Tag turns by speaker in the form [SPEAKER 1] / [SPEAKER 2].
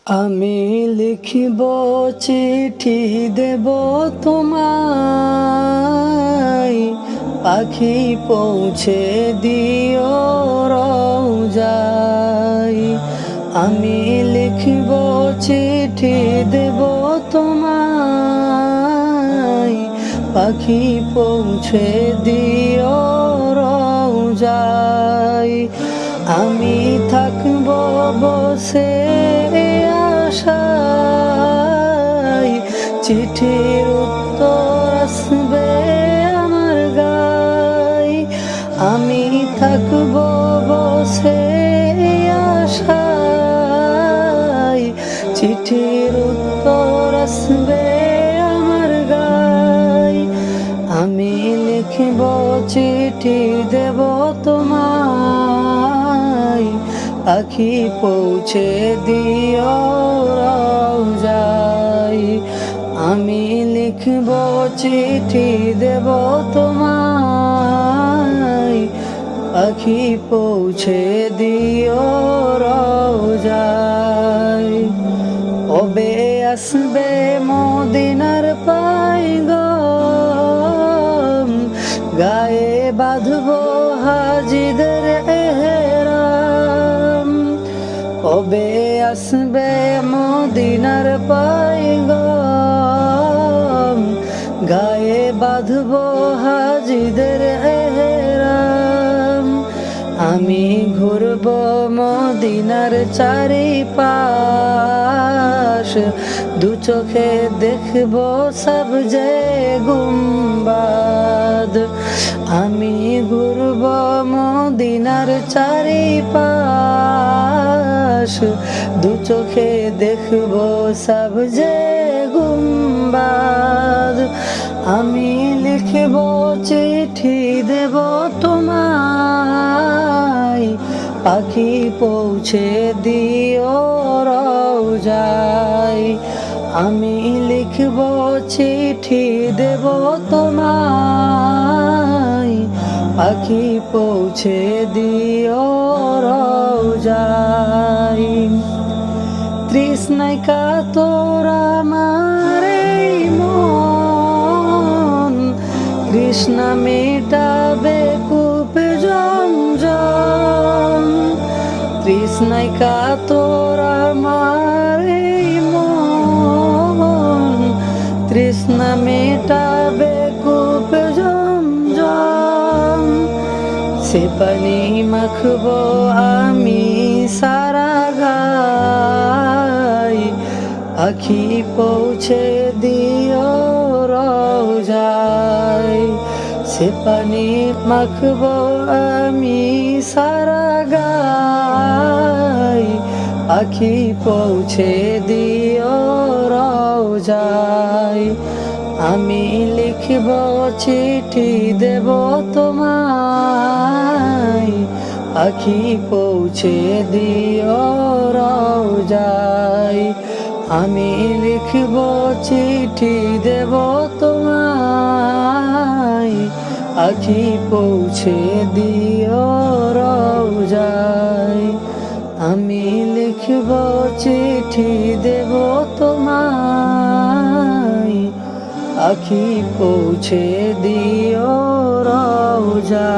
[SPEAKER 1] আমি লিখিব চিঠি দেব তোমায়, পাখি পৌঁছে দিও রওজায়। আমি লিখিব চিঠি দেব তোমায়, পাখি পৌঁছে দিও রওজায়। আমি থাকব বসে আশায়, চিঠির উত্তর আসবে আমার গায়। আমি থাকব বসে আশায়, চিঠির উত্তর আসবে আমার গায়। আমি লিখব চিঠি দেব তোমায়, পাখি পৌঁছে দিও রওজায়। আমি লিখব চিঠি দেব তোমায়, পাখি পৌঁছে দিও রওজায়। কবে আসবে মদিনার পয়গাম, গায়ে বাঁধব হাজিদের এহরাম। কবে আসবে মদিনার পয়গাম, গায়ে বাঁধব হাজিদের এহরাম। আমি ঘুরব মদিনার চারিপাশ, দু চোখে দেখব সবজে গুম্বাদ। আমি ঘুরব মদিনার চারিপাশ, দু চোখে দেখব সবজে গুম্বাদ। আমি লিখব চিঠি দেব তোমায়, পাখি পৌঁছে দিও রওজায়। আমি লিখব চিঠি দেব তোমায়, পাখি পৌঁছে দিও রওজায়। তৃষ্ণায় কাতর আমার এই মন, তৃষ্ণা মেটাবে কূপ জমজম। তৃষ্ণায় কাতর আমার এই মন, তৃষ্ণা মেটাবে কূপ জমজম। সে পানি মাখব আমি সারা গায়, পাখি পৌঁছে দিও রওজায়। সে পানি মাখব আমি সারা গায়, পাখি পৌঁছে দিও রওজায়। আমি লিখব চিঠি দেব তোমায়, পাখি পৌঁছে দিও রওজায়। আমি লিখব চিঠি দেব তোমায়, পাখি পৌঁছে দিও রওজায়। আমি লিখব চিঠি দেব তোমায়, পাখি পৌঁছে দিও রওজায়।